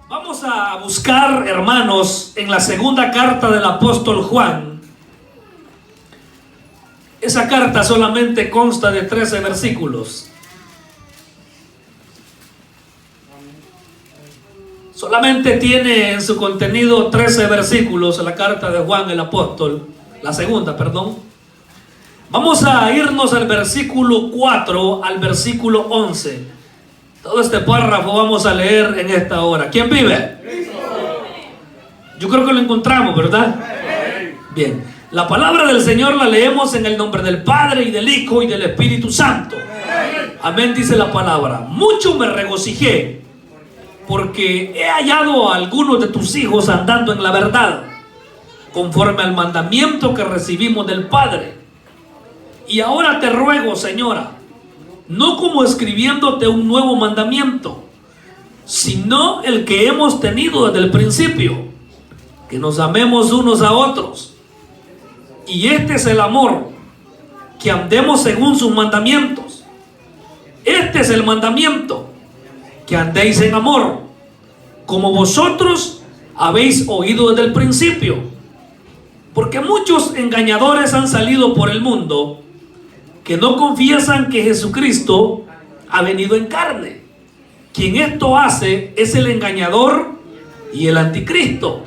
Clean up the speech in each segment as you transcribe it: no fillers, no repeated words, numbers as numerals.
Vamos a buscar, hermanos, en la segunda carta del apóstol Juan. Esa carta solamente consta de 13 versículos. Solamente tiene en su contenido 13 versículos la carta de Juan el apóstol, la segunda, perdón. Vamos a irnos al versículo 4 al versículo 11. Todo este párrafo vamos a leer en esta hora. ¿Quién vive? Yo creo que lo encontramos, ¿verdad? Bien. La palabra del Señor la leemos en el nombre del Padre y del Hijo y del Espíritu Santo. Amén, dice la palabra. Mucho me regocijé porque he hallado a algunos de tus hijos andando en la verdad, conforme al mandamiento que recibimos del Padre. Y ahora te ruego, Señora, no como escribiéndote un nuevo mandamiento, sino el que hemos tenido desde el principio, que nos amemos unos a otros. Y este es el amor, que andemos según sus mandamientos. Este es el mandamiento, que andéis en amor, como vosotros habéis oído desde el principio. Porque muchos engañadores han salido por el mundo, que no confiesan que Jesucristo ha venido en carne. Quien esto hace es el engañador y el anticristo.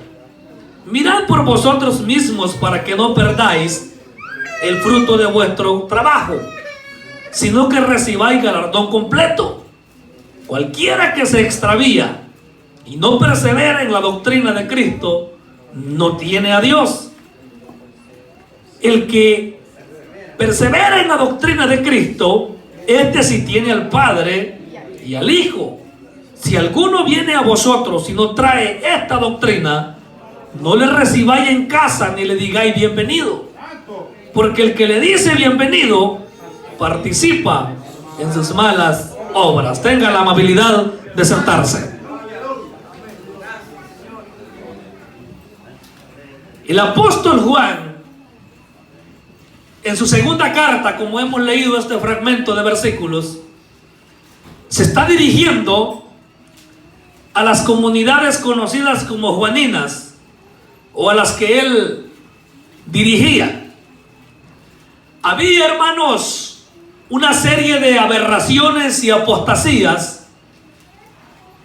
Mirad por vosotros mismos para que no perdáis el fruto de vuestro trabajo, sino que recibáis galardón completo. Cualquiera que se extravía y no persevera en la doctrina de Cristo, no tiene a Dios. El que persevera en la doctrina de Cristo, este sí tiene al Padre y al Hijo. Si alguno viene a vosotros y no trae esta doctrina, no le recibáis en casa ni le digáis bienvenido, porque el que le dice bienvenido participa en sus malas obras. Tenga la amabilidad de sentarse. El apóstol Juan, en su segunda carta, como hemos leído este fragmento de versículos, se está dirigiendo a las comunidades conocidas como juaninas, o a las que él dirigía. Había, hermanos, una serie de aberraciones y apostasías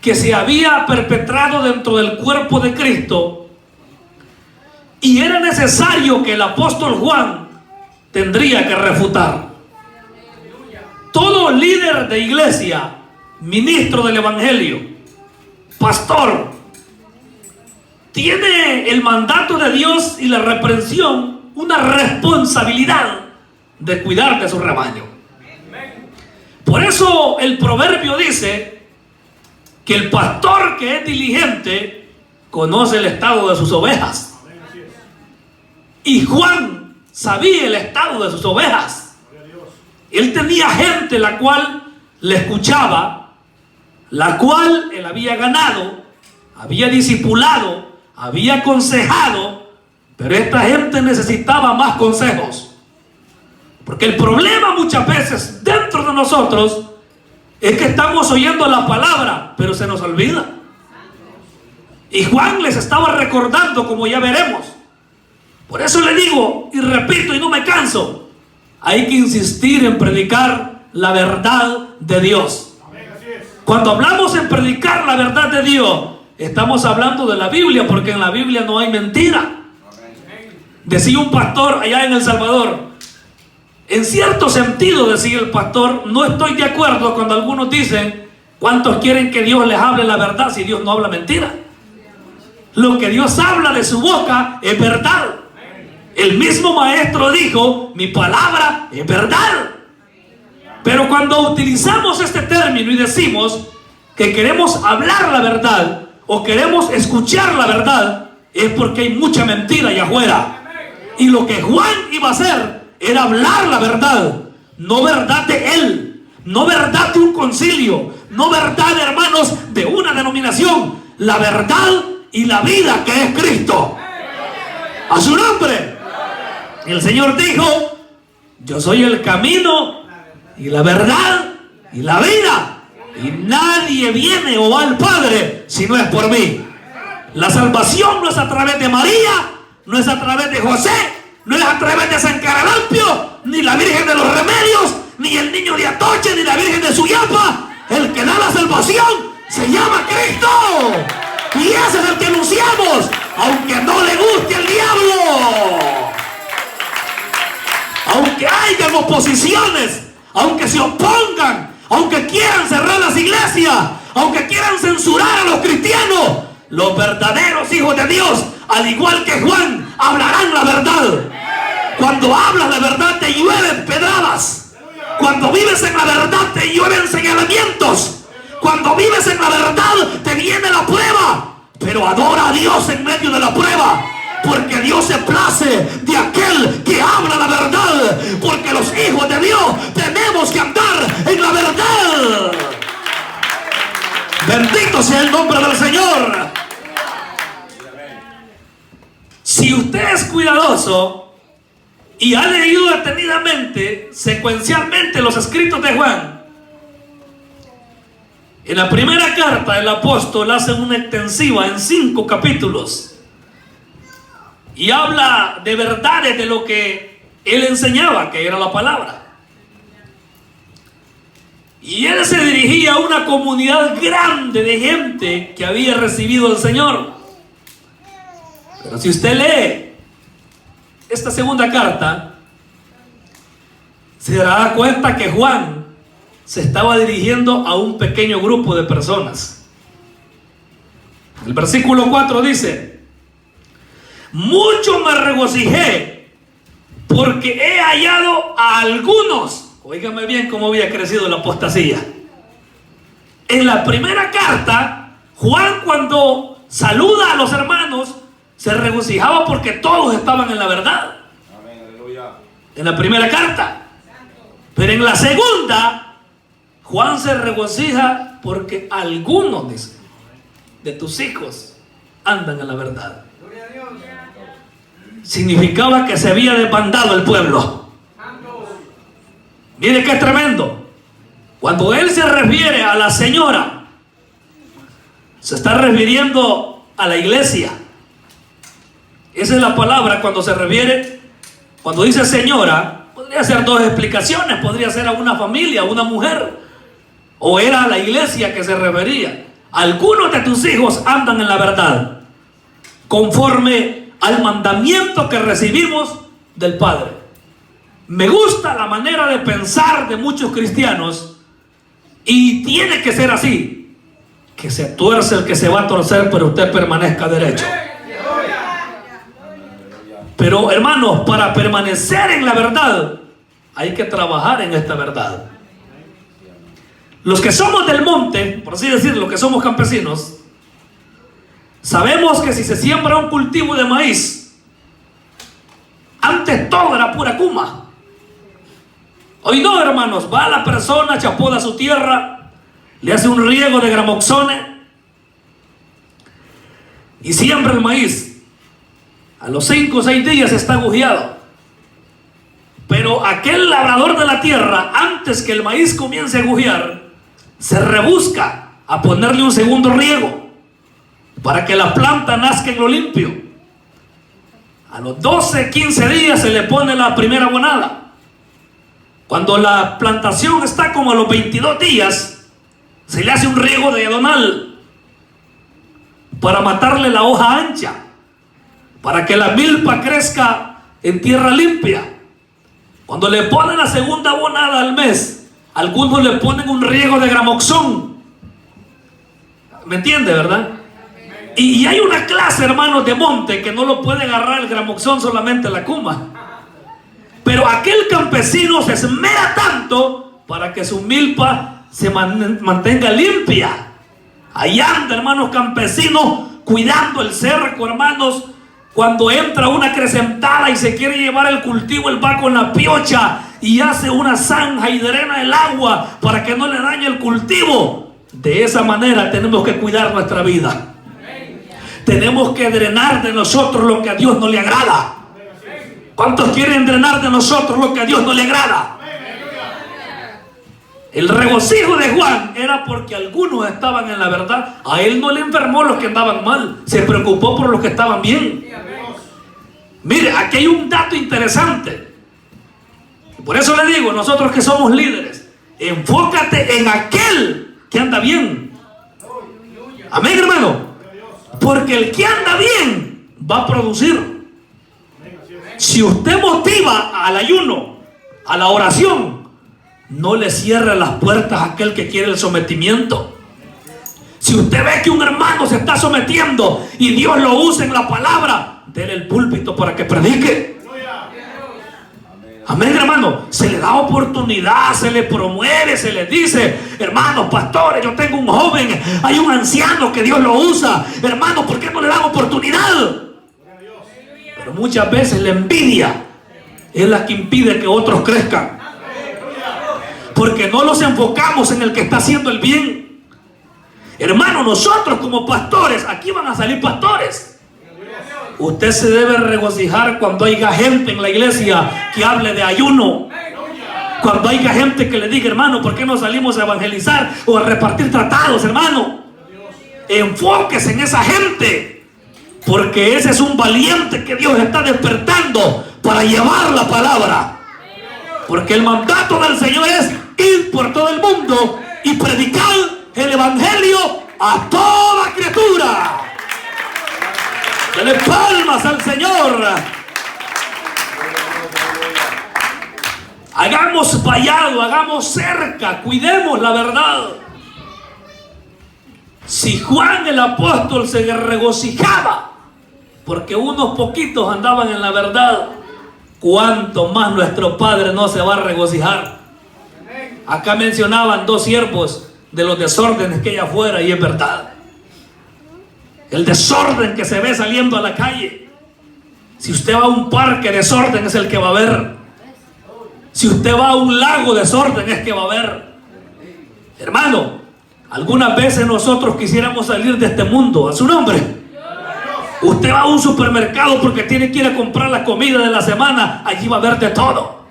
que se había perpetrado dentro del cuerpo de Cristo, y era necesario que el apóstol Juan tendría que refutar. Todo líder de iglesia, ministro del evangelio, pastor, tiene el mandato de Dios y la reprensión, una responsabilidad de cuidar de su rebaño. Por eso el proverbio dice que el pastor que es diligente conoce el estado de sus ovejas. Y Juan sabía el estado de sus ovejas. Él tenía gente la cual le escuchaba, la cual él había ganado, había discipulado, había aconsejado, pero esta gente necesitaba más consejos. Porque el problema muchas veces dentro de nosotros es que estamos oyendo la palabra, pero se nos olvida. Y Juan les estaba recordando, como ya veremos. Por eso le digo y repito y no me canso, hay que insistir en predicar la verdad de Dios. Cuando hablamos en predicar la verdad de Dios, estamos hablando de la Biblia, porque en la Biblia no hay mentira. Decía un pastor allá en El Salvador, en cierto sentido, decía el pastor, no estoy de acuerdo cuando algunos dicen, ¿cuántos quieren que Dios les hable la verdad si Dios no habla mentira? Lo que Dios habla de su boca es verdad. El mismo maestro dijo, mi palabra es verdad. Pero cuando utilizamos este término y decimos que queremos hablar la verdad o queremos escuchar la verdad, es porque hay mucha mentira allá afuera. Y lo que Juan iba a hacer era hablar la verdad, no verdad de él, no verdad de un concilio, no verdad, hermanos, de una denominación, la verdad y la vida que es Cristo. A su nombre. El Señor dijo, yo soy el camino y la verdad y la vida. Y nadie viene o va al Padre si no es por mí. La salvación no es a través de María, no es a través de José, no es a través de San Caralampio, ni la Virgen de los Remedios, ni el niño de Atoche, ni la Virgen de Suyapa. El que da la salvación se llama Cristo. Y ese es el que anunciamos, aunque no le guste al diablo. Aunque hayan oposiciones, aunque se opongan, aunque quieran cerrar las iglesias, aunque quieran censurar a los cristianos, los verdaderos hijos de Dios, al igual que Juan, hablarán la verdad. Cuando hablas la verdad te llueven pedradas. Cuando vives en la verdad te llueven señalamientos. Cuando vives en la verdad te viene la prueba. Pero adora a Dios en medio de la prueba, porque Dios se place de aquel que habla la verdad. Porque los hijos de Dios tenemos que andar en la verdad. Bendito sea el nombre del Señor. Si usted es cuidadoso y ha leído detenidamente, secuencialmente los escritos de Juan, en la primera carta el apóstol hace una extensiva en 5 capítulos y habla de verdades de lo que él enseñaba, que era la palabra. Y él se dirigía a una comunidad grande de gente que había recibido al Señor. Pero si usted lee esta segunda carta, se dará cuenta que Juan se estaba dirigiendo a un pequeño grupo de personas. El versículo 4 dice: mucho me regocijé porque he hallado a algunos. Óigame bien cómo había crecido la apostasía. En la primera carta, Juan, cuando saluda a los hermanos, se regocijaba porque todos estaban en la verdad. Amén, aleluya. En la primera carta. Pero en la segunda, Juan se regocija porque algunos, dice, de tus hijos andan en la verdad. Significaba que se había desbandado el pueblo. Mire qué tremendo. Cuando él se refiere a la señora, se está refiriendo a la iglesia. Esa es la palabra cuando se refiere. Cuando dice señora, podría ser 2 explicaciones. Podría ser a una familia, a una mujer, o era a la iglesia que se refería. Algunos de tus hijos andan en la verdad, conforme al mandamiento que recibimos del Padre. Me gusta la manera de pensar de muchos cristianos, y tiene que ser así: que se tuerce el que se va a torcer, pero usted permanezca derecho. Pero hermanos, para permanecer en la verdad hay que trabajar en esta verdad. Los que somos del monte, por así decirlo, los que somos campesinos, sabemos que si se siembra un cultivo de maíz, antes todo era pura cuma. Hoy no, hermanos, va la persona, chapoda su tierra, le hace un riego de gramoxone y siembra el maíz. A los 5 o 6 días está agujeado. Pero aquel labrador de la tierra, antes que el maíz comience a agujear, se rebusca a ponerle un segundo riego para que la planta nazca en lo limpio. A los 12, 15 días se le pone la primera abonada. Cuando la plantación está como a los 22 días, se le hace un riego de hedonal para matarle la hoja ancha, para que la milpa crezca en tierra limpia. Cuando le ponen la segunda abonada al mes, algunos le ponen un riego de gramoxón. ¿Me entiende, verdad? Y hay una clase, hermanos, de monte que no lo puede agarrar el gramoxón, solamente la cuma. Pero aquel campesino se esmera tanto para que su milpa se mantenga limpia. Ahí anda, hermanos campesinos, cuidando el cerco, hermanos. Cuando entra una acrecentada y se quiere llevar el cultivo, él va con la piocha y hace una zanja y drena el agua para que no le dañe el cultivo. De esa manera tenemos que cuidar nuestra vida. Tenemos que drenar de nosotros lo que a Dios no le agrada. ¿Cuántos quieren drenar de nosotros lo que a Dios no le agrada? El regocijo de Juan era porque algunos estaban en la verdad. A él no le enfermó los que andaban mal, se preocupó por los que estaban bien. Mire, aquí hay un dato interesante. Por eso le digo, nosotros que somos líderes, enfócate en aquel que anda bien. Amén, hermano. Porque el que anda bien va a producir. Si usted motiva al ayuno, a la oración, no le cierre las puertas a aquel que quiere el sometimiento. Si usted ve que un hermano se está sometiendo y Dios lo usa en la palabra, déle el púlpito para que predique. Amén, hermano. Se le da oportunidad, se le promueve, se le dice: hermanos, pastores, yo tengo un joven, hay un anciano que Dios lo usa. Hermano, ¿por qué no le dan oportunidad? Pero muchas veces la envidia es la que impide que otros crezcan, porque no nos enfocamos en el que está haciendo el bien. Hermano, nosotros como pastores, aquí van a salir pastores. Usted se debe regocijar cuando haya gente en la iglesia que hable de ayuno. Cuando haya gente que le diga: hermano, ¿por qué no salimos a evangelizar o a repartir tratados, hermano? Enfóquese en esa gente, porque ese es un valiente que Dios está despertando para llevar la palabra. Porque el mandato del Señor es ir por todo el mundo y predicar el evangelio a toda criatura. Dele palmas al Señor. Hagamos vallado, hagamos cerca, cuidemos la verdad. Si Juan el apóstol se regocijaba porque unos poquitos andaban en la verdad, ¿cuánto más nuestro Padre no se va a regocijar? Acá mencionaban 2 siervos de los desórdenes que hay afuera, y es verdad. El desorden que se ve saliendo a la calle. Si usted va a un parque, desorden es el que va a ver. Si usted va a un lago, desorden es que va a ver. Hermano, algunas veces nosotros quisiéramos salir de este mundo. A su nombre. Usted va a un supermercado porque tiene que ir a comprar la comida de la semana. Allí va a ver de todo.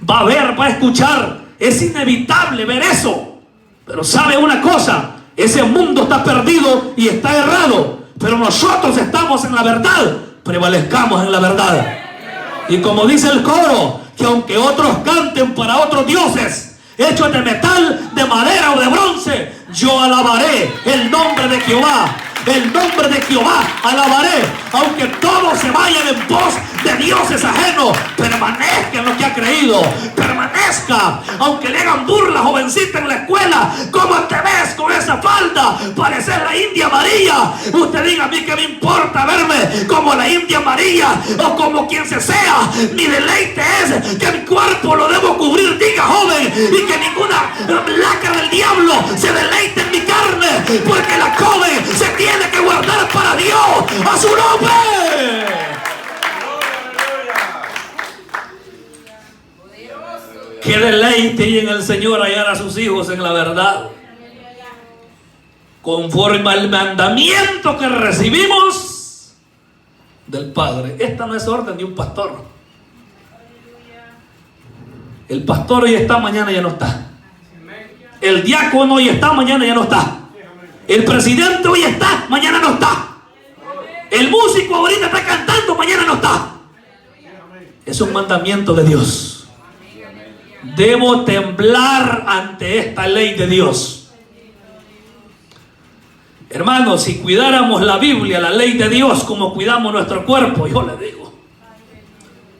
Va a ver, va a escuchar. Es inevitable ver eso. Pero ¿sabe una cosa? Ese mundo está perdido y está errado, pero nosotros estamos en la verdad. Prevalezcamos en la verdad. Y como dice el coro, que aunque otros canten para otros dioses, hechos de metal, de madera o de bronce, yo alabaré el nombre de Jehová. El nombre de Jehová alabaré. Aunque todos se vayan en pos de dioses ajenos, permanezca en lo que ha creído. Permanezca. Aunque le hagan burla, jovencita, en la escuela: ¿cómo te ves con esa falda? Pareces la India María. Usted diga: a mí que me importa verme como la India María o como quien se sea. Mi deleite es que mi cuerpo lo debo cubrir, diga joven, y que ninguna laca del diablo se deleite en mi carne, porque la joven se tiene que guardar para Dios. ¡A su nombre! Qué deleite y en el Señor hallar a sus hijos en la verdad, conforme al mandamiento que recibimos del Padre. Esta no es orden de un pastor. El pastor hoy está, mañana ya no está. El diácono hoy está, mañana ya no está. El presidente hoy está, mañana no está. El músico ahorita está cantando, mañana no está. Es un mandamiento de Dios. Debo temblar ante esta ley de Dios. Hermanos, si cuidáramos la Biblia, la ley de Dios, como cuidamos nuestro cuerpo, yo le digo,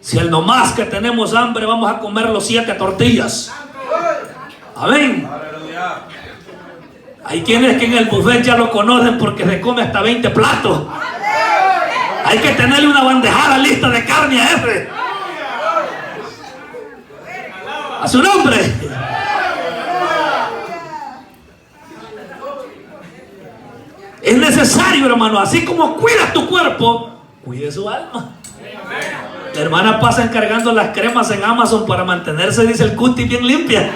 si el nomás que tenemos hambre vamos a comer los 7 tortillas. Amén. Hay quienes que en el buffet ya lo conocen porque se come hasta 20 platos. Hay que tenerle una bandejada lista de carne a ese. A su nombre. Es necesario, hermano, así como cuidas tu cuerpo, cuide su alma. La hermana pasa encargando las cremas en Amazon para mantenerse, dice el cutis, bien limpia.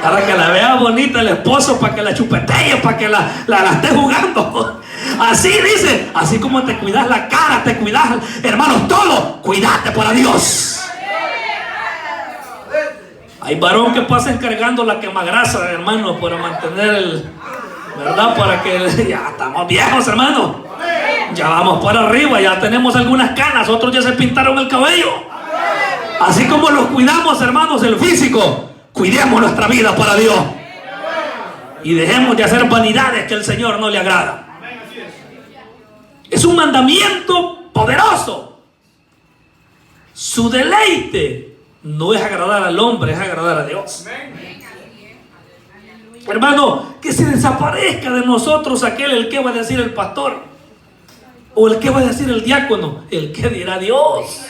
Para que la vea bonita el esposo, para que la chupetee, para que la esté jugando. Así dice, así como te cuidas la cara, te cuidas, hermanos, todo, cuídate para Dios. Hay varón que pasa encargando la quemagrasa, hermano, para mantener el... ¿Verdad? Para que... Ya estamos viejos, hermano. Ya vamos para arriba, ya tenemos algunas canas, otros ya se pintaron el cabello. Así como los cuidamos, hermanos, el físico, cuidemos nuestra vida para Dios. Y dejemos de hacer vanidades que el Señor no le agrada. Es un mandamiento poderoso. Su deleite no es agradar al hombre, es agradar a Dios. Hermano, que se desaparezca de nosotros aquel el que va a decir el pastor, o el que va a decir el diácono, el que dirá Dios.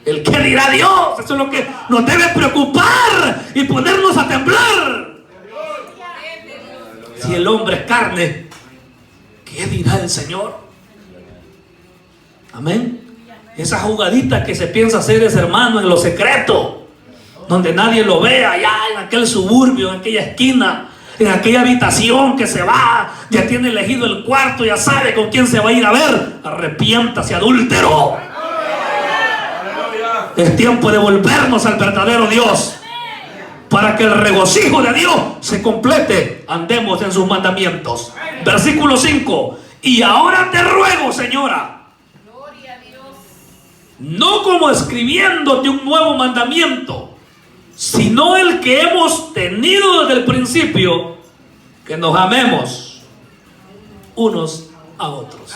El que dirá Dios. Eso es lo que nos debe preocupar y ponernos a temblar. Si el hombre es carne, ¿qué dirá el Señor? Amén. Esa jugadita que se piensa hacer es, hermano, en lo secreto, donde nadie lo vea, allá en aquel suburbio, en aquella esquina, en aquella habitación que se va, ya tiene elegido el cuarto, ya sabe con quién se va a ir a ver. Arrepiéntase, adúltero. Es tiempo de volvernos al verdadero Dios, para que el regocijo de Dios se complete. Andemos en sus mandamientos. Versículo 5. Y ahora te ruego, señora, no como escribiéndote un nuevo mandamiento, sino el que hemos tenido desde el principio, que nos amemos unos a otros.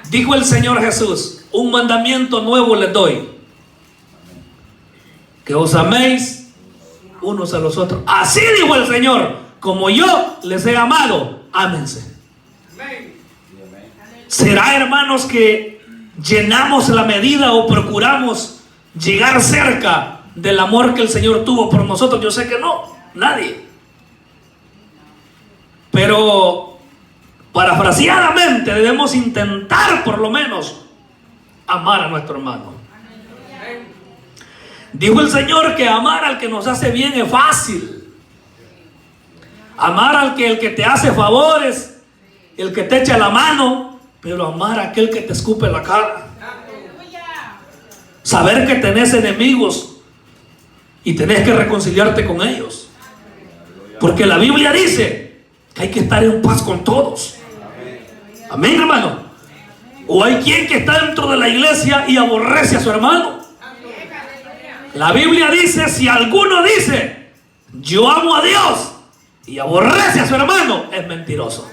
Dijo el Señor Jesús: un mandamiento nuevo les doy, que os améis unos a los otros. Así dijo el Señor: como yo les he amado, ámense. ¿Será, hermanos, que llenamos la medida o procuramos llegar cerca del amor que el Señor tuvo por nosotros? Yo sé que no, nadie. Pero parafraseadamente debemos intentar por lo menos amar a nuestro hermano. Dijo el Señor que amar al que nos hace bien es fácil. Amar al que el que te hace favores, el que te echa la mano, pero amar a aquel que te escupe la cara. Saber que tenés enemigos y tenés que reconciliarte con ellos, porque la Biblia dice que hay que estar en paz con todos. Amén, hermano. O hay quien que está dentro de la iglesia y aborrece a su hermano. La Biblia dice: si alguno dice yo amo a Dios y aborrece a su hermano, es mentiroso.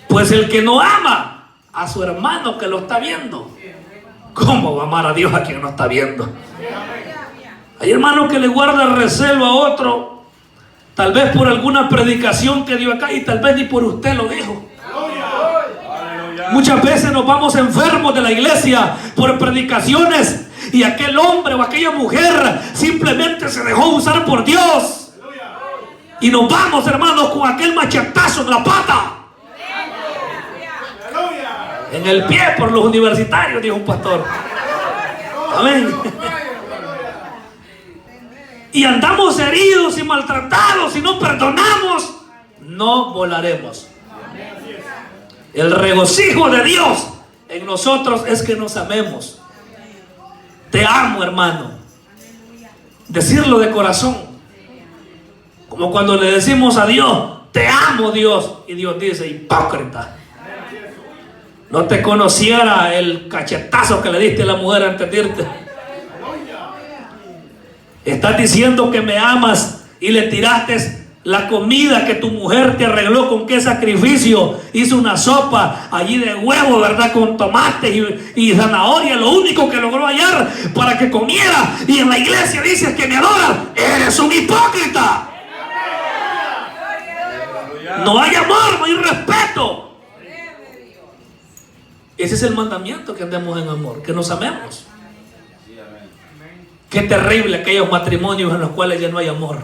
Pues el que no ama a su hermano que lo está viendo, ¿cómo va a amar a Dios a quien no está viendo? Hay hermanos que le guardan recelo a otro, tal vez por alguna predicación que dio acá, y tal vez ni por usted lo dijo. Muchas veces nos vamos enfermos de la iglesia por predicaciones, y aquel hombre o aquella mujer simplemente se dejó usar por Dios, y nos vamos, hermanos, con aquel machetazo en la pata, en el pie, por los universitarios, dijo un pastor. Amén. Y andamos heridos y maltratados, y no perdonamos, no volaremos. El regocijo de Dios en nosotros es que nos amemos. Te amo, hermano. Decirlo de corazón, como cuando le decimos a Dios: te amo, Dios. Y Dios dice: hipócrita, no te conociera el cachetazo que le diste a la mujer antes de irte. Estás diciendo que me amas y le tiraste la comida que tu mujer te arregló. ¿Con qué sacrificio? Hizo una sopa allí de huevo, ¿verdad? Con tomate y zanahoria, lo único que logró hallar para que comiera. Y en la iglesia dices que me adoras. Eres un hipócrita. No hay amor, no hay respeto. Ese es el mandamiento, que andemos en amor, que nos amemos. Qué terrible aquellos matrimonios en los cuales ya no hay amor.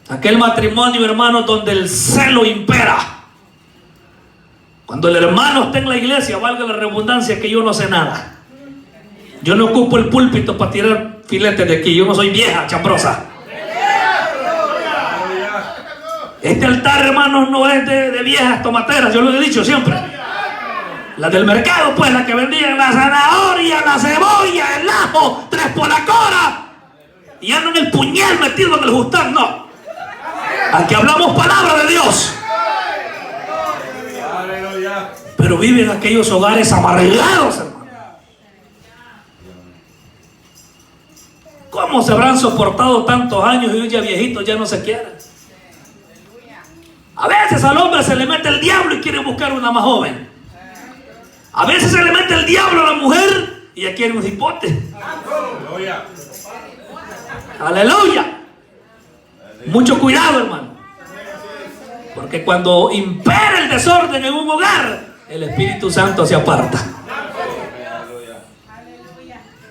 Aquel matrimonio, hermano, donde el celo impera. Cuando el hermano está en la iglesia, valga la redundancia, que yo no sé nada. Yo no ocupo el púlpito para tirar filetes de aquí. Yo no soy vieja chambrosa. Este altar, hermanos, no es de viejas tomateras. Yo lo he dicho siempre. Las del mercado, pues, las que vendían la zanahoria, la cebolla, el ajo, 3 por la cora. Y andan el puñal metido en el justar, no. Aquí hablamos palabra de Dios. Pero viven aquellos hogares amargados, hermano. ¿Cómo se habrán soportado tantos años y hoy ya viejitos ya no se quieren? A veces al hombre se le mete el diablo y quiere buscar una más joven. A veces se le mete el diablo a la mujer y ya quiere un hipote. Aleluya. Mucho cuidado, hermano. Porque cuando impera el desorden en un hogar, el Espíritu Santo se aparta.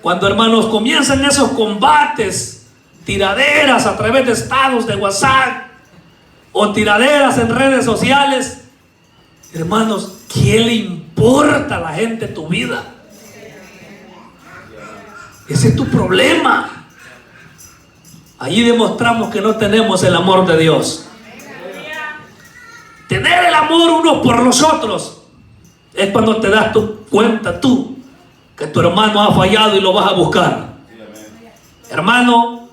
Cuando, hermanos, comienzan esos combates, tiraderas a través de estados de WhatsApp o tiraderas en redes sociales, hermanos, ¿qué le importa a la gente tu vida? Ese es tu problema. Allí demostramos que no tenemos el amor de Dios. Tener el amor unos por los otros es cuando te das cuenta tú que tu hermano ha fallado y lo vas a buscar. Hermano,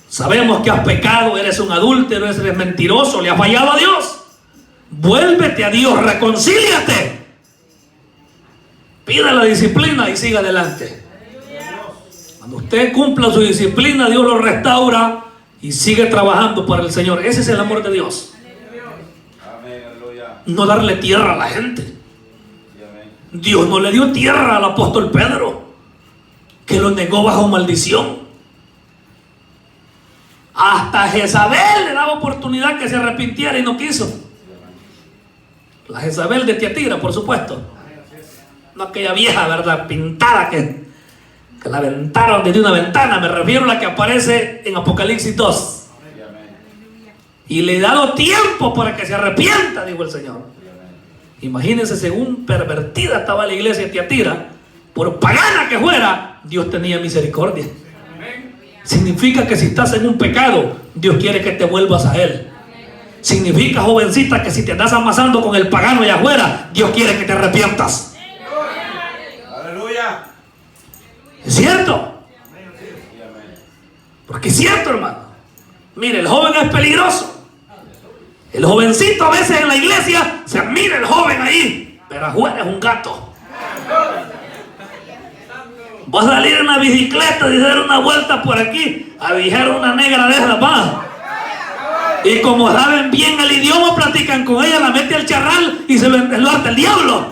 sabemos que has pecado, eres un adúltero, eres mentiroso, le has fallado a Dios. Vuélvete a Dios, reconcíliate. Pida la disciplina y siga adelante. Cuando usted cumpla su disciplina, Dios lo restaura y sigue trabajando para el Señor. Ese es el amor de Dios. No darle tierra a la gente. Dios no le dio tierra al apóstol Pedro, que lo negó bajo maldición. Hasta Jezabel le daba oportunidad que se arrepintiera y no quiso. La Jezabel de Tiatira, por supuesto. No aquella vieja, ¿verdad?, pintada que la aventaron desde una ventana. Me refiero a la que aparece en Apocalipsis 2. Y le he dado tiempo para que se arrepienta, dijo el Señor. Imagínense, según pervertida estaba la iglesia de Tiatira, por pagana que fuera, Dios tenía misericordia. Significa que si estás en un pecado, Dios quiere que te vuelvas a Él. Significa, jovencita, que si te andas amasando con el pagano allá afuera, Dios quiere que te arrepientas. Aleluya. ¿Es cierto? Porque es cierto, hermano. Mire, el joven es peligroso. El jovencito a veces en la iglesia se mira el joven ahí, pero afuera es un gato. Va a salir en una bicicleta y dar una vuelta por aquí a viajar una negra de esas, va. Y como saben bien el idioma, platican con ella, la mete al charral y se lo harta el diablo.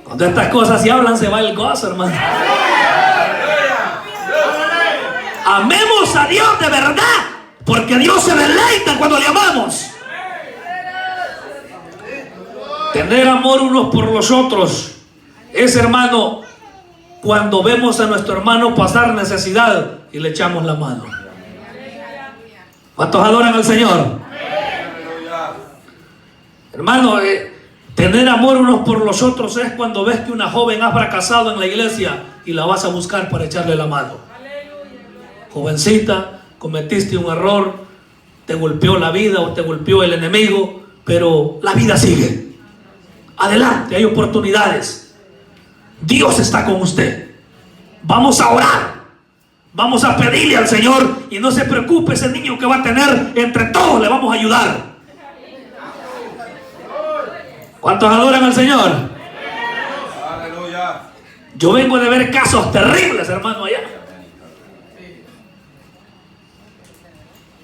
Cuando estas cosas se hablan, se va el gozo, hermano. Amemos a Dios de verdad, porque Dios se deleita cuando le amamos. Tener amor unos por los otros es, hermano, cuando vemos a nuestro hermano pasar necesidad y le echamos la mano. ¿Cuántos adoran al Señor? Hermano, tener amor unos por los otros es cuando ves que una joven ha fracasado en la iglesia y la vas a buscar para echarle la mano. Jovencita, cometiste un error, te golpeó la vida o te golpeó el enemigo, pero la vida sigue. Adelante, hay oportunidades. Dios está con usted. Vamos a orar. Vamos a pedirle al Señor y no se preocupe, ese niño que va a tener, entre todos le vamos a ayudar. ¿Cuántos adoran al Señor? Aleluya. Yo vengo de ver casos terribles, hermano, allá.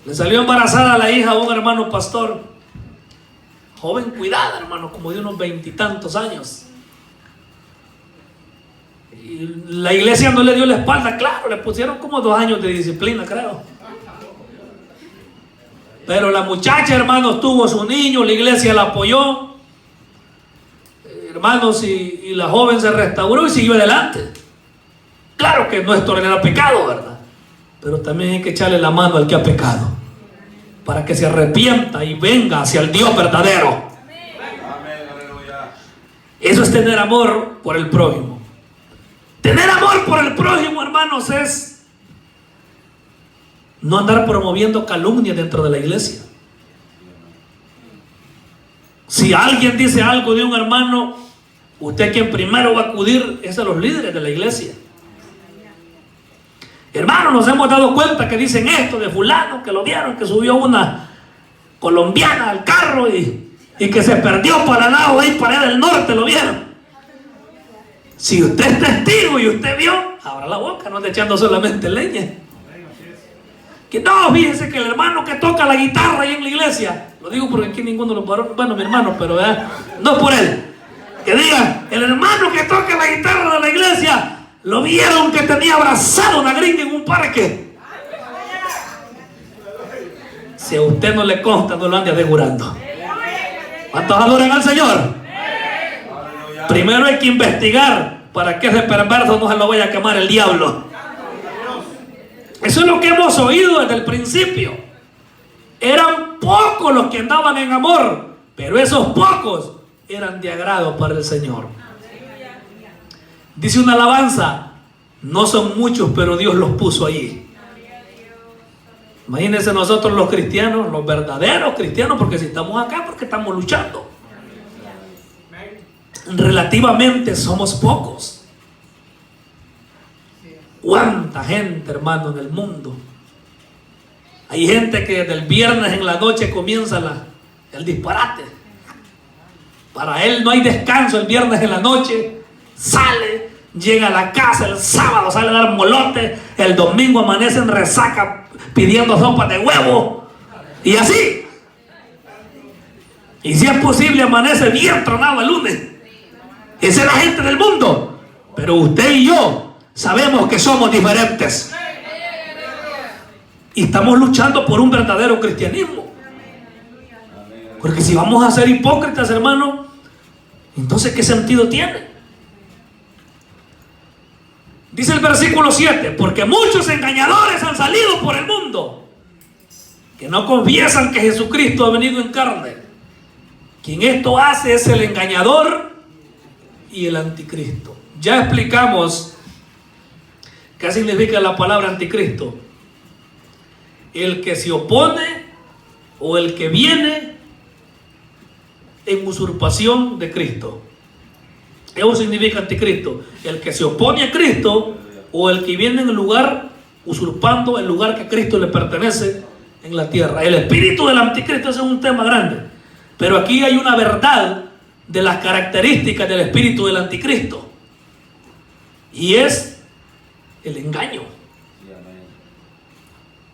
Le salió embarazada a la hija a un hermano pastor, joven cuidada, hermano, como de unos 20 y tantos años. Y la iglesia no le dio la espalda, claro, le pusieron como 2 años de disciplina, creo. Pero la muchacha, hermanos, tuvo su niño, la iglesia la apoyó, hermanos, y la joven se restauró y siguió adelante. Claro que no es tolerar pecado, ¿verdad? Pero también hay que echarle la mano al que ha pecado, para que se arrepienta y venga hacia el Dios verdadero. Eso es tener amor por el prójimo. Tener amor por el prójimo, hermanos, es no andar promoviendo calumnia dentro de la iglesia. Si alguien dice algo de un hermano, usted quien primero va a acudir es a los líderes de la iglesia. Hermanos, nos hemos dado cuenta que dicen esto de fulano, que lo vieron, que subió una colombiana al carro y que se perdió para el lado ahí, para allá del norte, lo vieron. Si usted es testigo y usted vio, abra la boca, no ande echando solamente leña. Que no, fíjense que el hermano que toca la guitarra ahí en la iglesia, lo digo porque aquí ninguno de los varones, bueno, mi hermano, pero no por él, que digan, el hermano que toca la guitarra de la iglesia, lo vieron que tenía abrazado una gringa en un parque. Si a usted no le consta, no lo ande asegurando. ¿Cuántos adoran al Señor? Primero hay que investigar para que ese perverso no se lo vaya a quemar el diablo. Eso es lo que hemos oído desde el principio. Eran pocos los que andaban en amor, pero esos pocos eran de agrado para el Señor. Dice una alabanza, no son muchos, pero Dios los puso allí. Imagínense nosotros los cristianos, los verdaderos cristianos, porque si estamos acá, porque estamos luchando. Relativamente somos pocos. ¿Cuánta gente, hermano, en el mundo? Hay gente que desde el viernes en la noche comienza el disparate. Para él no hay descanso el viernes en la noche. Sale, llega a la casa el sábado, sale a dar molote. El domingo amanece en resaca pidiendo sopa de huevo. Y así. Y si es posible amanece bien tronado el lunes. Esa es la gente del mundo. Pero usted y yo sabemos que somos diferentes. Y estamos luchando por un verdadero cristianismo. Porque si vamos a ser hipócritas, hermano, entonces ¿qué sentido tiene? Dice el versículo 7, porque muchos engañadores han salido por el mundo, que no confiesan que Jesucristo ha venido en carne. Quien esto hace es el engañador y el anticristo. Ya explicamos qué significa la palabra anticristo. El que se opone o el que viene en usurpación de Cristo. Eso significa anticristo. El que se opone a Cristo o el que viene en el lugar usurpando el lugar que a Cristo le pertenece en la tierra. El espíritu del anticristo es un tema grande. Pero aquí hay una verdad de las características del espíritu del anticristo. Y es el engaño.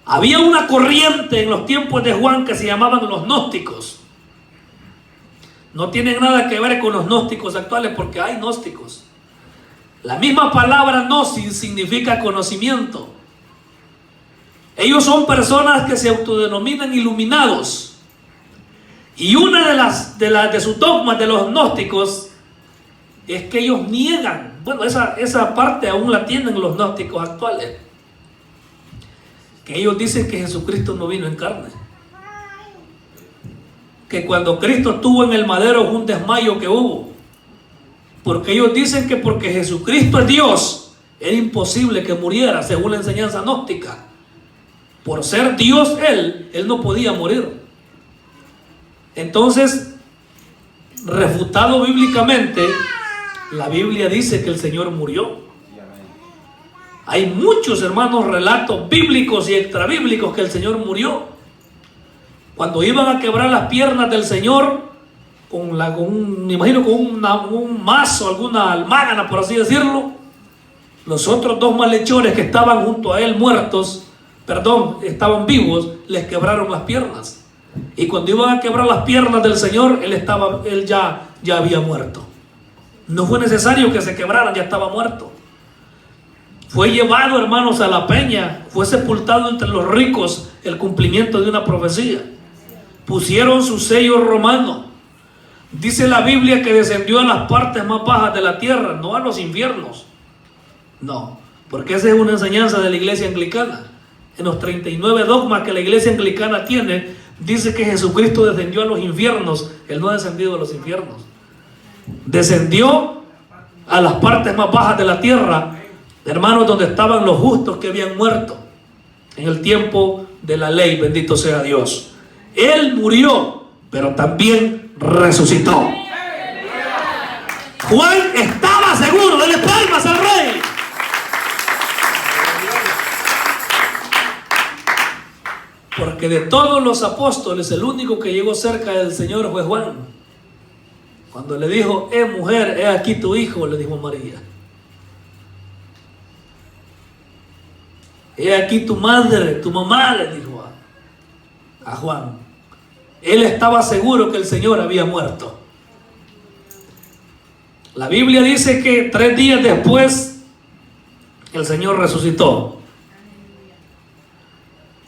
Había una corriente en los tiempos de Juan que se llamaban los gnósticos. No tienen nada que ver con los gnósticos actuales porque hay gnósticos. La misma palabra gnosis significa conocimiento. Ellos son personas que se autodenominan iluminados. Y una de sus dogmas de los gnósticos es que ellos niegan. Bueno, esa parte aún la tienen los gnósticos actuales. Que ellos dicen que Jesucristo no vino en carne. Que cuando Cristo estuvo en el madero fue un desmayo que hubo. Porque ellos dicen que porque Jesucristo es Dios, era imposible que muriera, según la enseñanza gnóstica. Por ser Dios Él no podía morir. Entonces, refutado bíblicamente, la Biblia dice que el Señor murió. Hay muchos, hermanos, relatos bíblicos y extrabíblicos que el Señor murió. Cuando iban a quebrar las piernas del Señor, me imagino con un mazo, alguna almágana, por así decirlo, los otros dos malhechores que estaban junto a él estaban vivos, les quebraron las piernas. Y cuando iban a quebrar las piernas del Señor, él ya había muerto. No fue necesario que se quebraran, ya estaba muerto. Fue llevado, hermanos, a la peña, fue sepultado entre los ricos, el cumplimiento de una profecía. Pusieron su sello romano. Dice la Biblia que descendió a las partes más bajas de la tierra, no a los infiernos. No, porque esa es una enseñanza de la iglesia anglicana. En los 39 dogmas que la iglesia anglicana tiene, dice que Jesucristo descendió a los infiernos. Él no ha descendido a los infiernos. Descendió a las partes más bajas de la tierra, hermanos, donde estaban los justos que habían muerto en el tiempo de la ley, bendito sea Dios. Él murió pero también resucitó. Juan estaba seguro. Dele palmas al Rey. Porque de todos los apóstoles, el único que llegó cerca del Señor fue Juan. Cuando le dijo: mujer, he aquí tu hijo, le dijo María. He aquí tu madre, tu mamá, le dijo a Juan. Él estaba seguro que el Señor había muerto. La Biblia dice que 3 días después el Señor resucitó.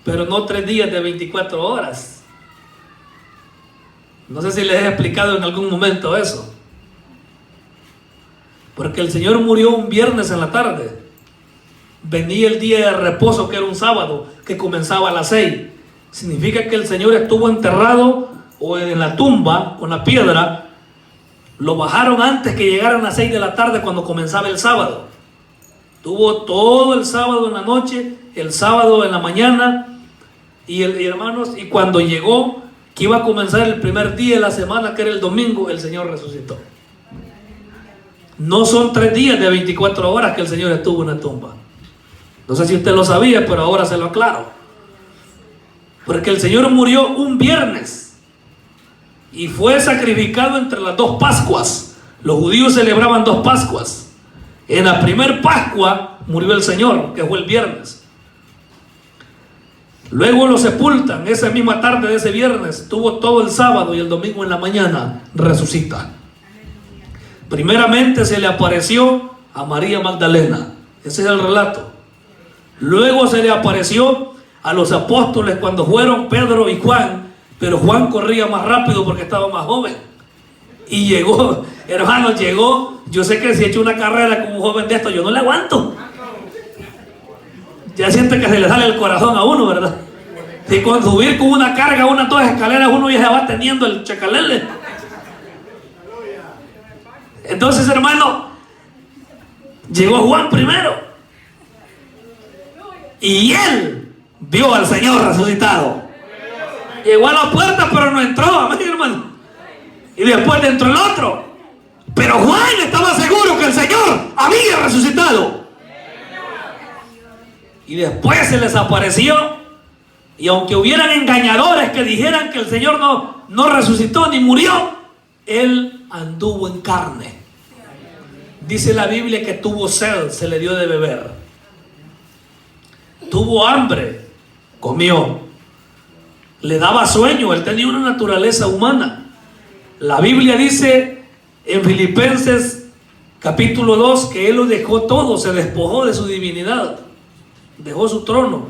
Pero no 3 días de 24 horas. No sé si les he explicado en algún momento eso. Porque el Señor murió un viernes en la tarde. Venía el día de reposo, que era un sábado, que comenzaba a las 6. Significa que el Señor estuvo enterrado o en la tumba con la piedra. Lo bajaron antes que llegaran las 6 de la tarde, cuando comenzaba el sábado. Tuvo todo el sábado en la noche, el sábado en la mañana. Y hermanos, y cuando llegó, que iba a comenzar el primer día de la semana, que era el domingo, el Señor resucitó. No son 3 días de 24 horas que el Señor estuvo en la tumba. No sé si usted lo sabía, pero ahora se lo aclaro. Porque el Señor murió un viernes y fue sacrificado entre las 2 Pascuas. Los judíos celebraban 2 Pascuas. En la primer Pascua murió el Señor, que fue el viernes. Luego lo sepultan esa misma tarde de ese viernes. Tuvo todo el sábado y el domingo en la mañana resucita. Primeramente se le apareció a María Magdalena. Ese es el relato. Luego se le apareció a los apóstoles cuando fueron Pedro y Juan. Pero Juan corría más rápido porque estaba más joven. Y llegó, hermanos, llegó. Yo sé que si he hecho una carrera con un joven de esto, yo no le aguanto. Ya siente que se le sale el corazón a uno, ¿verdad? Y con subir con una carga, una 2 escaleras, uno ya se va teniendo el chacalele. Entonces, hermano, llegó Juan primero. Y él vio al Señor resucitado. Llegó a la puerta, pero no entró, amén, hermano. Y después entró el otro. Pero Juan estaba seguro que el Señor había resucitado. Y después se les apareció. Y aunque hubieran engañadores que dijeran que el Señor no resucitó ni murió, Él anduvo en carne. Dice la Biblia que tuvo sed, se le dio de beber. Tuvo hambre, comió. Le daba sueño, Él tenía una naturaleza humana. La Biblia dice en Filipenses capítulo 2 que Él lo dejó todo, se despojó de su divinidad. Dejó su trono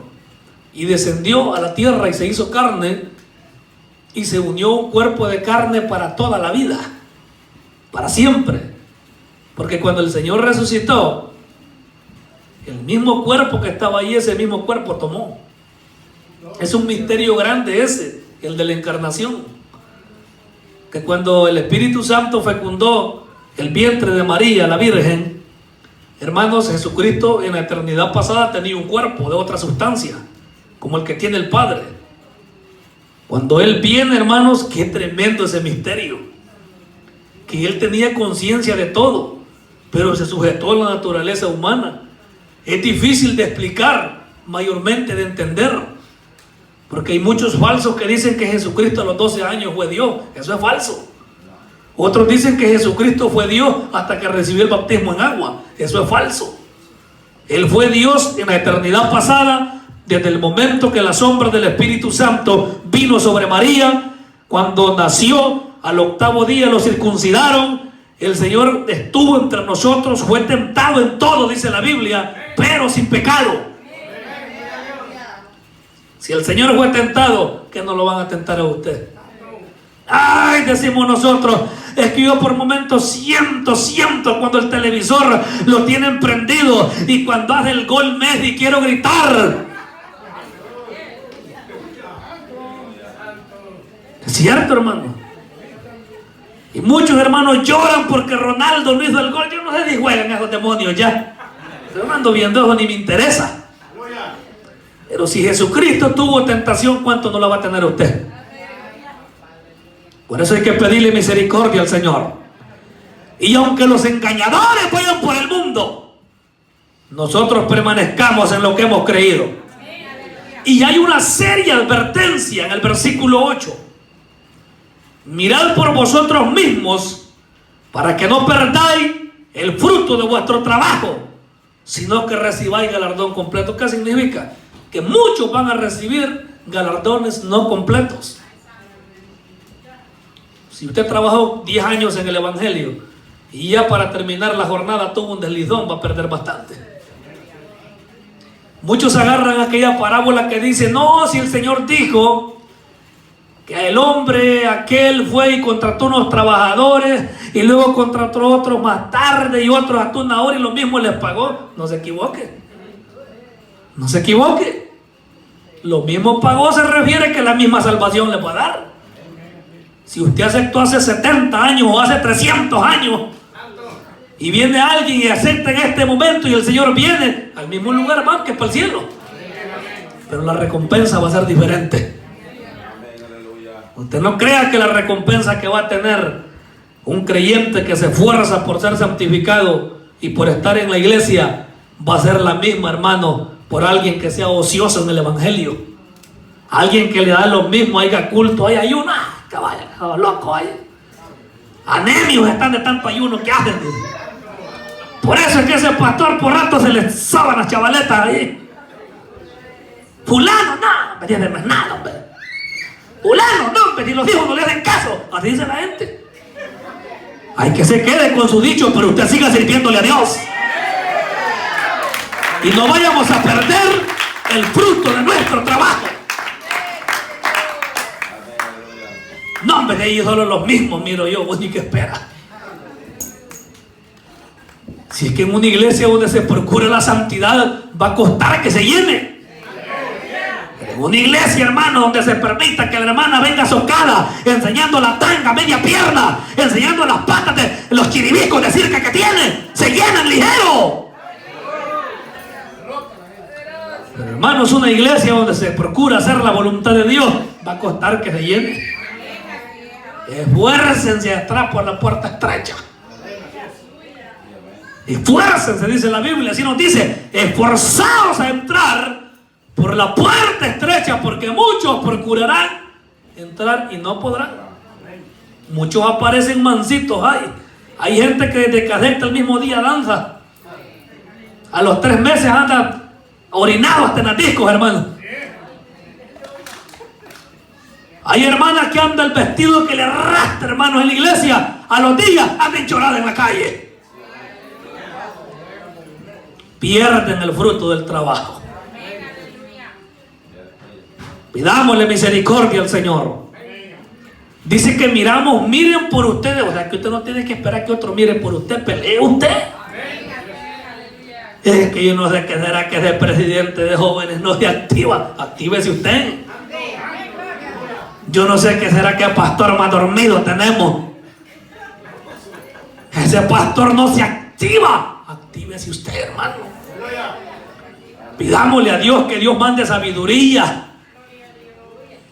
y descendió a la tierra y se hizo carne y se unió un cuerpo de carne para toda la vida, para siempre. Porque cuando el Señor resucitó, el mismo cuerpo que estaba ahí, ese mismo cuerpo tomó. Es un misterio grande ese, el de la encarnación. Que cuando el Espíritu Santo fecundó el vientre de María, la Virgen, hermanos, Jesucristo en la eternidad pasada tenía un cuerpo de otra sustancia, como el que tiene el Padre. Cuando Él viene, hermanos, qué tremendo ese misterio. Que Él tenía conciencia de todo, pero se sujetó a la naturaleza humana. Es difícil de explicar, mayormente de entender. Porque hay muchos falsos que dicen que Jesucristo a los 12 años fue Dios. Eso es falso. Otros dicen que Jesucristo fue Dios hasta que recibió el bautismo en agua. Eso es falso. Él fue Dios en la eternidad pasada, desde el momento que la sombra del Espíritu Santo vino sobre María. Cuando nació, al 8º día lo circuncidaron. El Señor estuvo entre nosotros, fue tentado en todo, dice la Biblia, pero sin pecado. Si el Señor fue tentado, ¿qué no lo van a tentar a usted? Ay, decimos nosotros, es que yo por momentos siento cuando el televisor lo tienen prendido y cuando hace el gol Messi quiero gritar. Es cierto, hermano. Y muchos hermanos lloran porque Ronaldo no hizo el gol. Yo no sé si juegan esos demonios ya. Yo no ando viendo eso, ni me interesa. Pero si Jesucristo tuvo tentación, ¿cuánto no la va a tener usted? Por eso hay que pedirle misericordia al Señor. Y aunque los engañadores vayan por el mundo, nosotros permanezcamos en lo que hemos creído. Y hay una seria advertencia en el versículo 8. Mirad por vosotros mismos para que no perdáis el fruto de vuestro trabajo, sino que recibáis galardón completo. ¿Qué significa? Que muchos van a recibir galardones no completos. Si usted trabajó 10 años en el Evangelio y ya para terminar la jornada tuvo un deslizón, va a perder bastante. Muchos agarran aquella parábola que dice: no, si el Señor dijo que el hombre aquel fue y contrató unos trabajadores y luego contrató otros más tarde y otros hasta una hora y lo mismo les pagó. No se equivoque. No se equivoque. Lo mismo pagó se refiere que la misma salvación le va a dar. Si usted aceptó hace 70 años o hace 300 años y viene alguien y acepta en este momento y el Señor viene al mismo lugar, más que para el cielo, pero la recompensa va a ser diferente. Usted no crea que la recompensa que va a tener un creyente que se esfuerza por ser santificado y por estar en la iglesia va a ser la misma, hermano, por alguien que sea ocioso en el Evangelio, alguien que le da lo mismo, haya culto, haya ayuno, caballo, loco, anemios están de tanto ayuno que hacen. Por eso es que ese pastor por rato se le soban las chavaletas ahí. Fulano, no, me tiene más nada, hombre. Fulano, no, hombre, si los hijos no le hacen caso. Así dice la gente. Hay que se quede con su dicho, pero usted siga sirviéndole a Dios. Y no vayamos a perder el fruto de nuestro trabajo. No, hombre, de ellos solo los mismos, miro yo, vos ni qué espera. Si es que en una iglesia donde se procura la santidad, va a costar que se llene. En una iglesia, hermano, donde se permita que la hermana venga socada, enseñando la tanga, media pierna, enseñando las patas de los chiribiscos de circa que tiene, se llenan ligero. Pero hermanos, una iglesia donde se procura hacer la voluntad de Dios, va a costar que se llene. Esfuércense a entrar por la puerta estrecha. Esfuércense, dice la Biblia, así nos dice: esforzaos a entrar por la puerta estrecha, porque muchos procurarán entrar y no podrán. Muchos aparecen mansitos. Hay gente que desde que acepta el mismo día danza, a los 3 meses anda orinado hasta en los discos, hermano. Hay hermanas que andan el vestido que le arrastra, hermanos, en la iglesia, a los días andan lloradas en la calle. Pierden el fruto del trabajo. Pidámosle misericordia al Señor. Dice que miren por ustedes. O sea, que usted no tiene que esperar que otro mire por usted. Pelee usted. Es que yo no sé qué será que es el presidente de jóvenes no se activa. Actívese usted. Yo no sé qué será que pastor más dormido tenemos. Ese pastor no se activa. Actívese usted, hermano. Pidámosle a Dios que Dios mande sabiduría.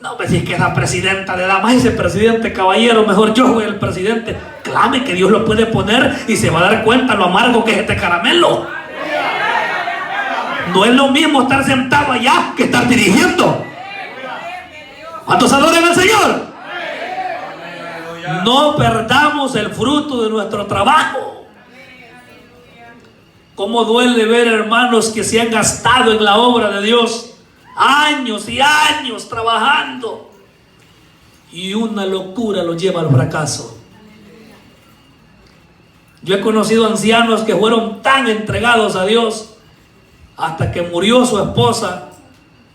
No, pues si es que esa presidenta de damas, ese presidente caballero, mejor yo soy el presidente. Clame que Dios lo puede poner y se va a dar cuenta lo amargo que es este caramelo. No es lo mismo estar sentado allá que estar dirigiendo. ¿Cuántos adoran al Señor? No perdamos el fruto de nuestro trabajo. Cómo duele ver hermanos que se han gastado en la obra de Dios años y años trabajando y una locura los lleva al fracaso. Yo he conocido ancianos que fueron tan entregados a Dios hasta que murió su esposa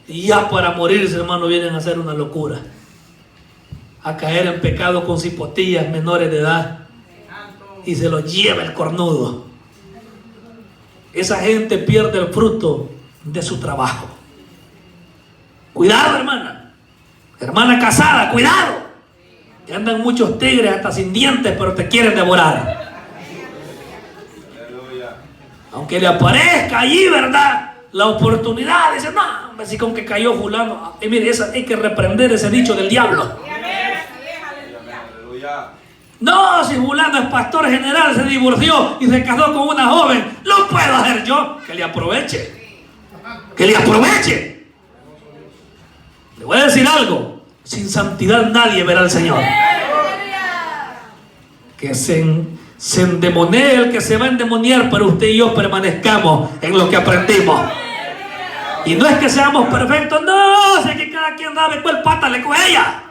y ya para morirse, hermano, vienen a hacer una locura, a caer en pecado con cipotillas menores de edad y se los lleva el cornudo. Esa gente pierde el fruto de su trabajo. Cuidado, hermana. Hermana casada, cuidado. Que andan muchos tigres hasta sin dientes, pero te quieren devorar. Aunque le aparezca allí, ¿verdad?, la oportunidad, dice: no, así con que cayó fulano. Y mire, hay que reprender ese dicho del diablo. No, si fulano es pastor general, se divorció y se casó con una joven, lo puedo hacer yo. Que le aproveche. Que le aproveche. Le voy a decir algo. Sin santidad nadie verá al Señor. Que se endemonee el que se va a endemoniar, pero usted y yo permanezcamos en lo que aprendimos. Y no es que seamos perfectos, no, sé que cada quien sabe cuál pata le coge ella.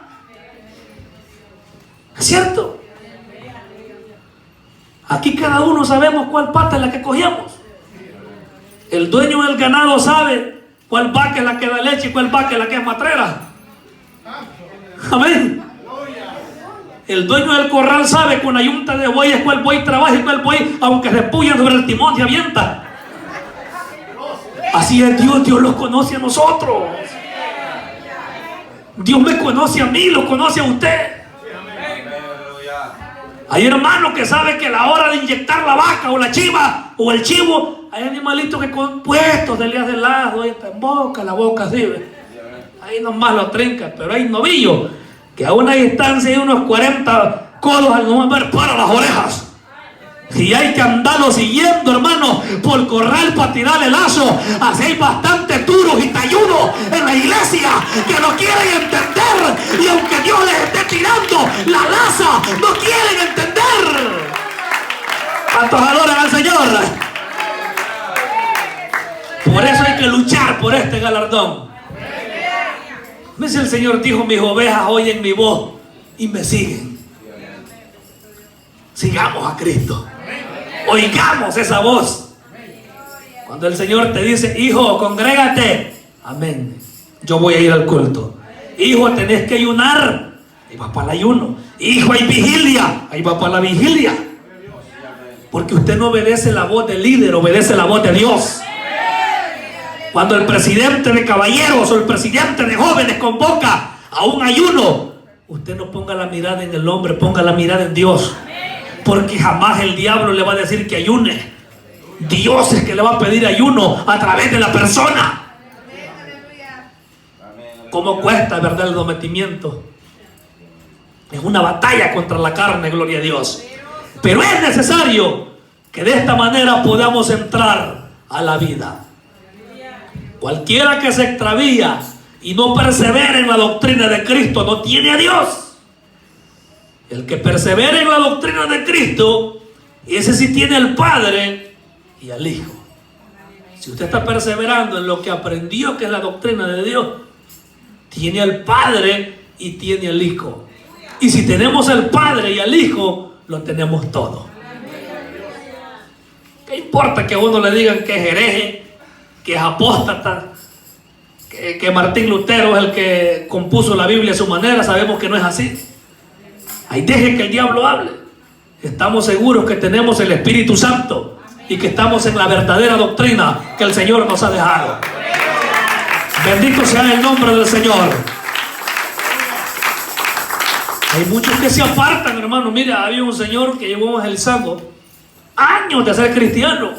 ¿Es cierto? Aquí cada uno sabemos cuál pata es la que cogíamos. El dueño del ganado sabe cuál vaca es la que da leche y cuál vaca es la que es matrera. Amén. El dueño del corral sabe con una yunta de bueyes cuál buey trabaja y cuál buey, aunque se puya sobre el timón, se avienta. Así es Dios, Dios los conoce a nosotros. Dios me conoce a mí, lo conoce a usted. Hay hermanos que saben que a la hora de inyectar la vaca o la chiva o el chivo, hay animalitos que con puestos se le hace el lado, ahí está en boca, la boca así, ¿ve? Ahí nomás lo trinca, pero hay novillos que a una distancia de unos 40 codos al no ver para las orejas. Y hay que andarlo siguiendo, hermano, por corral para tirar el lazo. Así hay bastantes duros y talludos en la iglesia que no quieren entender. Y aunque Dios les esté tirando la laza, no quieren entender. ¿Cuántos adoran al Señor? Por eso hay que luchar por este galardón. Dice el Señor, dijo, mis ovejas oyen mi voz y me siguen. Sigamos a Cristo. Oigamos esa voz. Cuando el Señor te dice, hijo, congrégate, amén, yo voy a ir al culto. Hijo, tenés que ayunar, ahí va para el ayuno. Hijo, hay vigilia, ahí va para la vigilia. Porque usted no obedece la voz del líder, obedece la voz de Dios. Cuando el presidente de caballeros o el presidente de jóvenes convoca a un ayuno, usted no ponga la mirada en el hombre, ponga la mirada en Dios. Porque jamás el diablo le va a decir que ayune. Dios es que le va a pedir ayuno a través de la persona. ¿Cómo cuesta, verdad, el sometimiento? Es una batalla contra la carne, gloria a Dios. Pero es necesario que de esta manera podamos entrar a la vida. Cualquiera que se extravía y no persevera en la doctrina de Cristo no tiene a Dios. El que persevera en la doctrina de Cristo, ese sí tiene al Padre y al Hijo. Si usted está perseverando en lo que aprendió, que es la doctrina de Dios, tiene al Padre y tiene al Hijo. Y si tenemos al Padre y al Hijo, lo tenemos todo. ¿Qué importa que a uno le digan que es hereje, que es apóstata, que Martín Lutero es el que compuso la Biblia a su manera? Sabemos que no es así. Ahí deje que el diablo hable. Estamos seguros que tenemos el Espíritu Santo y que estamos en la verdadera doctrina que el Señor nos ha dejado. Bendito sea el nombre del Señor. Hay muchos que se apartan, hermano. Mira, había un señor que llevó evangelizando años de ser cristiano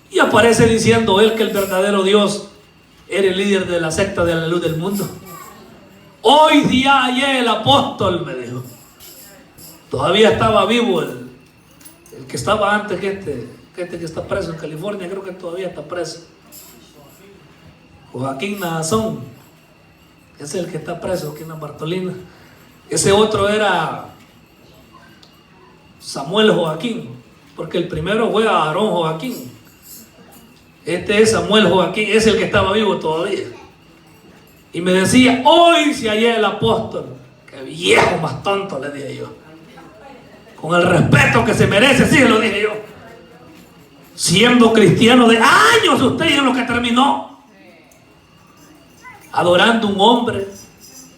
y aparece diciendo él que el verdadero Dios era el líder de la secta de la luz del mundo. Hoy día ayer el apóstol me dijo, todavía estaba vivo el que estaba antes que este que está preso en California, creo que todavía está preso. Joaquín Nazón, es el que está preso aquí en la Bartolina. Ese otro era Samuel Joaquín, porque el primero fue Aarón Joaquín. Este es Samuel Joaquín, es el que estaba vivo todavía. Y me decía, hoy se hallé el apóstol. Qué viejo más tonto, le dije yo. Con el respeto que se merece, sí, lo dije yo. Siendo cristiano de años, usted es lo que terminó. Adorando a un hombre,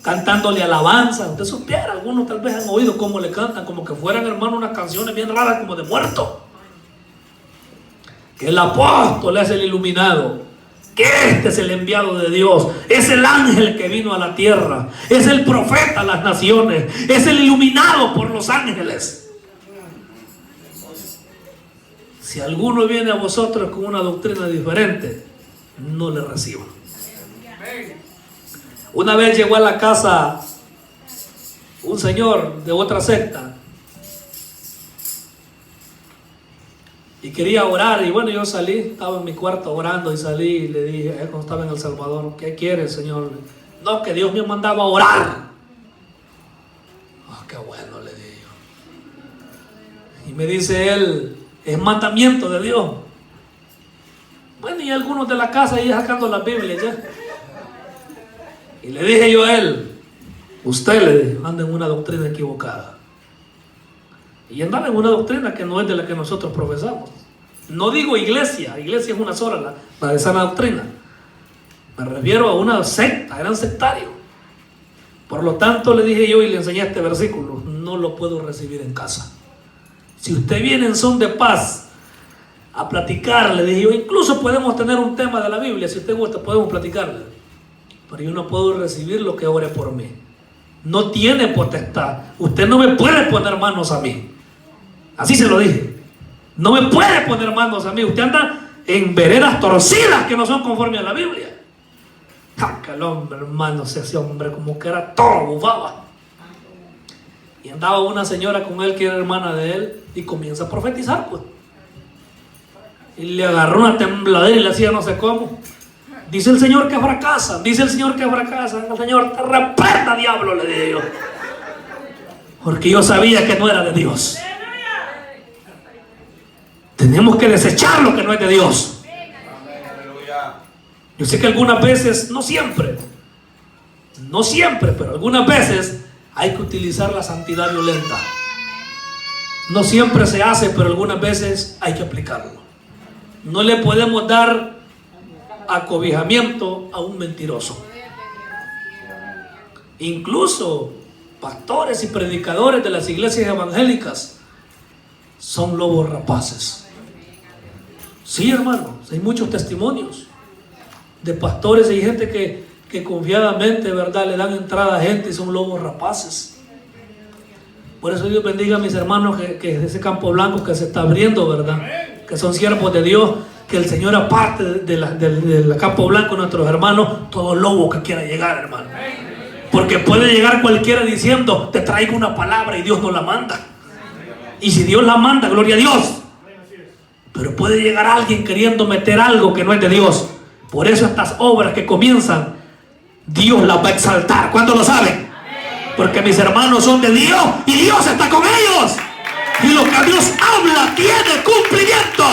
cantándole alabanza. Usted supiera, algunos tal vez han oído cómo le cantan, como que fueran, hermano, unas canciones bien raras, como de muerto. Que el apóstol es el iluminado. Que este es el enviado de Dios, es el ángel que vino a la tierra, es el profeta a las naciones, es el iluminado por los ángeles. Si alguno viene a vosotros con una doctrina diferente, no le reciban. Una vez llegó a la casa un señor de otra secta y quería orar, y bueno, yo salí, estaba en mi cuarto orando y salí y le dije, cuando estaba en El Salvador, ¿qué quiere, Señor? No, que Dios me mandaba a orar. Qué bueno, le dije yo. Y me dice él, es mandamiento de Dios. Bueno, y algunos de la casa ahí sacando la Biblia ya. Y le dije yo a él, usted, le dije, anda en una doctrina equivocada. Y andaba en una doctrina que no es de la que nosotros profesamos. No digo iglesia, iglesia es una sola, la de sana doctrina. Me refiero a una secta, eran sectarios. Por lo tanto, le dije yo y le enseñé este versículo, no lo puedo recibir en casa. Si usted viene en son de paz a platicar, le dije yo, incluso podemos tener un tema de la Biblia, si usted gusta, podemos platicarle. Pero yo no puedo recibir lo que ore por mí. No tiene potestad. Usted no me puede poner manos a mí. Así se lo dije. No me puede poner manos a mí. Usted anda en veredas torcidas que no son conformes a la Biblia. El hombre, hermano, ese hombre como que era todo bufaba. Y andaba una señora con él que era hermana de él y comienza a profetizar, pues. Y le agarró una tembladera y le hacía no sé cómo. Dice el Señor que fracasa, dice el Señor que fracasa. El Señor te reprenda, diablo, le dije yo. Porque yo sabía que no era de Dios. Tenemos que desechar lo que no es de Dios. Yo sé que algunas veces, no siempre, pero algunas veces hay que utilizar la santidad violenta. No siempre se hace, pero algunas veces hay que aplicarlo. No le podemos dar acobijamiento a un mentiroso. Incluso pastores y predicadores de las iglesias evangélicas son lobos rapaces. Sí, hermanos, hay muchos testimonios de pastores y gente que confiadamente, ¿verdad?, le dan entrada a gente y son lobos rapaces. Por eso Dios bendiga a mis hermanos que de ese campo blanco que se está abriendo, ¿verdad?, que son siervos de Dios, que el Señor aparte del campo blanco, nuestros hermanos, todo lobo que quiera llegar, hermano. Porque puede llegar cualquiera diciendo, te traigo una palabra, y Dios no la manda. Y si Dios la manda, gloria a Dios. Pero puede llegar alguien queriendo meter algo que no es de Dios. Por eso estas obras que comienzan, Dios las va a exaltar. ¿Cuántos lo saben? Porque mis hermanos son de Dios y Dios está con ellos. Y lo que Dios habla tiene cumplimiento.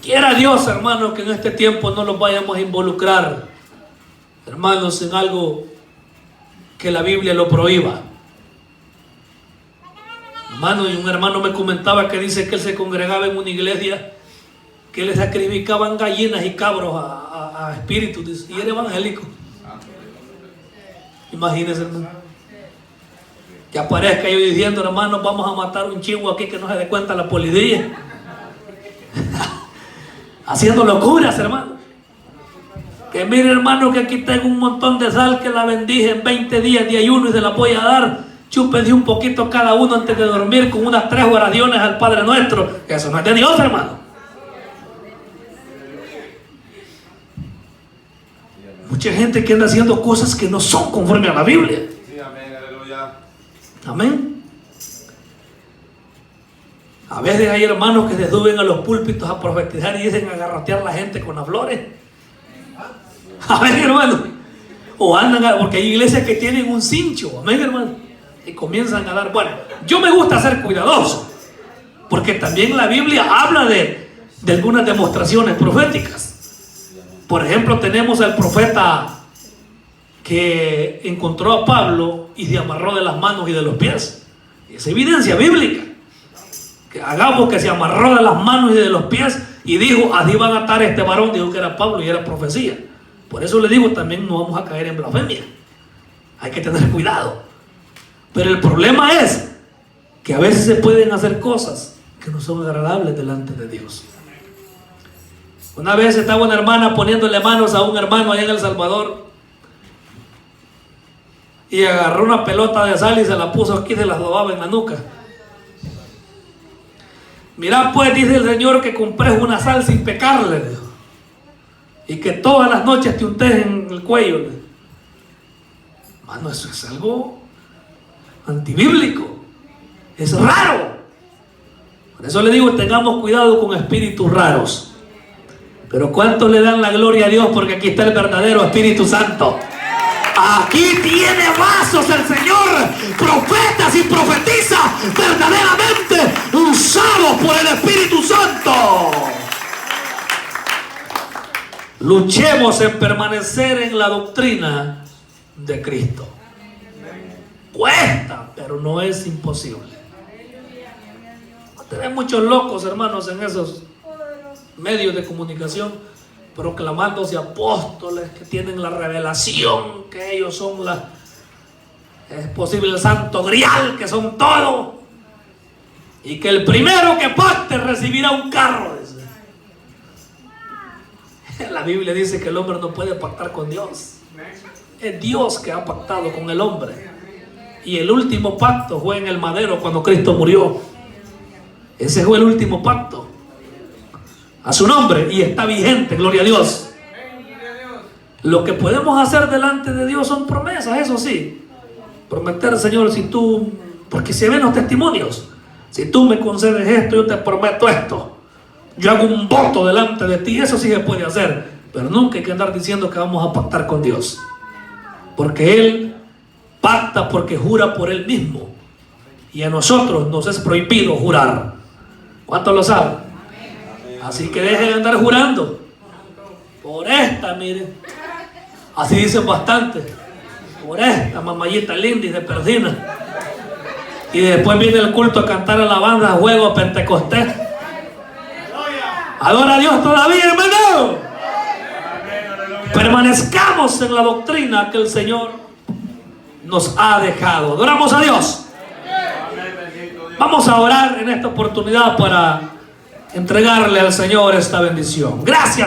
Quiera Dios, hermanos, que en este tiempo no los vayamos a involucrar, hermanos, en algo que la Biblia lo prohíba. Hermano, y un hermano me comentaba que dice que él se congregaba en una iglesia que le sacrificaban gallinas y cabros a espíritus, y era evangélico. Imagínense, hermano, que aparezca yo diciendo, hermano, vamos a matar un chivo aquí que no se dé cuenta la policía. Haciendo locuras, hermano. Que mire, hermano, que aquí tengo un montón de sal que la bendije en 20 días de ayuno y se la voy a dar. Chúpense un poquito cada uno antes de dormir con unas 3 oraciones al Padre Nuestro. Eso no es de Dios, hermano. Mucha gente que anda haciendo cosas que no son conforme a la Biblia. Sí, amén, aleluya. Amén. A veces hay hermanos que se suben a los púlpitos a profetizar y dicen a garrotear a la gente con las flores. Amén, hermano. O andan, porque hay iglesias que tienen un cincho. Amén, hermano. Y comienzan a dar. Bueno, yo me gusta ser cuidadoso, porque también la Biblia habla de algunas demostraciones proféticas. Por ejemplo, tenemos al profeta que encontró a Pablo y se amarró de las manos y de los pies. Es evidencia bíblica. Que Agabo, que se amarró de las manos y de los pies y dijo, así van a atar este varón. Dijo que era Pablo y era profecía. Por eso le digo, también no vamos a caer en blasfemia. Hay que tener cuidado. Pero el problema es que a veces se pueden hacer cosas que no son agradables delante de Dios. Una vez estaba una hermana poniéndole manos a un hermano allá en El Salvador y agarró una pelota de sal y se la puso aquí, se la sobaba en la nuca. Mirá, pues, dice el Señor, que compré una sal sin pecarle, dijo. y que todas las noches te untes en el cuello. Mano, eso es algo antibíblico, es raro. Por eso le digo, tengamos cuidado con espíritus raros. Pero ¿cuántos le dan la gloria a Dios? Porque aquí está el verdadero Espíritu Santo. Aquí tiene vasos el Señor, profetas y profetiza verdaderamente usados por el Espíritu Santo. Luchemos en permanecer en la doctrina de Cristo. Cuesta, pero no es imposible. Tenemos muchos locos, hermanos, en esos medios de comunicación, proclamándose apóstoles, que tienen la revelación, que ellos son es posible el santo grial, que son todo, y que el primero que pacte recibirá un carro. La Biblia dice que el hombre no puede pactar con Dios. Es Dios que ha pactado con el hombre, y el último pacto fue en el madero cuando Cristo murió. Ese fue el último pacto a su nombre y está vigente, gloria a Dios. Lo que podemos hacer delante de Dios son promesas, eso sí. Prometer, Señor, si tú, porque se ven los testimonios, si tú me concedes esto, yo te prometo esto. Yo hago un voto delante de ti, eso sí se puede hacer. Pero nunca hay que andar diciendo que vamos a pactar con Dios, porque Él pacta porque jura por Él mismo, y a nosotros nos es prohibido jurar. ¿Cuántos lo saben? Así que dejen de andar jurando por esta, miren, así dicen bastante, por esta mamayita linda y de perdina, y después viene el culto a cantar alabanza, a juego, a Pentecostés. Adora a Dios todavía, hermano. Permanezcamos en la doctrina que el Señor nos ha dejado. Adoramos a Dios. Vamos a orar en esta oportunidad para entregarle al Señor esta bendición. Gracias.